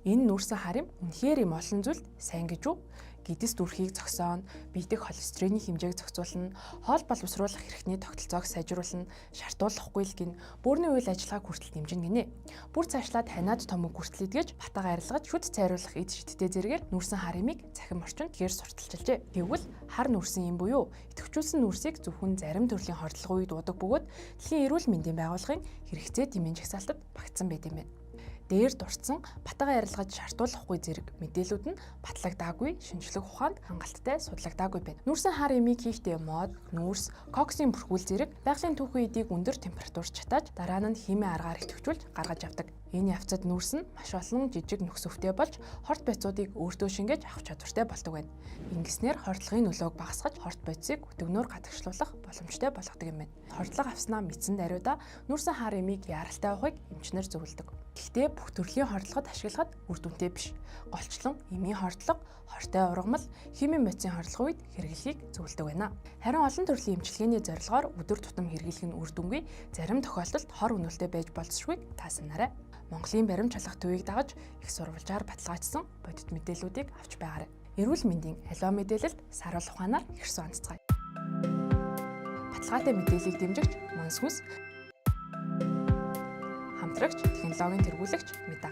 Энэ нүүрсэн харим үнэхээр им олон зүйлд сайн гэж үү? Гэдэс дүрхийг зогсооно, биедэх холестериний хэмжээг зохицуулна, хоол боловсруулах хэрэгтний тогтолцоог сайжруулна, шаардуулахгүй л гин бүрний үйл ажиллагааг хүртэл дэмжинэ гинэ. Бүр цаашлаад ханаад том үг хүртэл идгэж, батага арилгаж, шүд цайруулах эд шидтэй зэрэгээр нүүрсэн харимыг цахим орчинд гээр сурталчилжээ. Тэгвэл хар нүүрсэн юм буюу идэвхжүүлсэн нүүрсийг зөвхөн зарим төрлийн хордлогын үед удаг бөгөөд дэлхийн эрүүл мэндийн байгууллагын хэрэгцээ дэмэн жагсаалтад багтсан байт юм байна. Дээр дурдсан батага арилгаж шаардуулахгүй зэрэг мэдээлүүд нь батлагдаагүй, шинжлэх ухаанд хангалттай судлагдаагүй байна. Нүүрсэн хар эмийг хийхдээ мод, нүүрс, коксын бүрхүүл зэрэг байгалийн түүхэн эдийг өндөр температурт чатааж дараа нь химийн аргаар идэвхжүүлж гаргаж авдаг. Энэ явцад нүүрс нь маш олон жижиг нөхцөвтэй болж хорт байцуудыг өөртөө шингээж авах чадвартай болдог байна. Ингэснээр хордлогын нөлөөг багасгаж хорт байцыг өдөгнөөр гадагшлуулах боломжтой болгодог юм байна. Хордлого авснаа мэдсэн даруйда нүүрсэн хар эмийг яаралтай авахыг эмчнэр зөвлөдөг. Гэхдээ бүх төрлийн хордлогод ашиглахад үр дүнтэй биш. Голчлон эмийн хордлого, хортой ургамал, химийн моцийн хордлогын үед хэрэглэхийг зөвлөдөг байна. Харин олон төрлийн эмчилгээний зорилгоор өдөр тутам хэрэглэх нь үр дүнгүй, зарим тохиолдолд хор үнэлтэд байж болзошгүйг та санаарай. Монголын баримт чалгах төвийг дагаж их сурвалжаар баталгаажсан бодит мэдээллүүдийг авч байгаарай. Эрүүл мэндийн аливаа мэдээлэлд саруулах ухаанаар ирсэн онцгой. Баталгаатай мэдээллийг дэмжигч Монс хүнс, хамтрагч технологийн тэргүүлэгч Мета.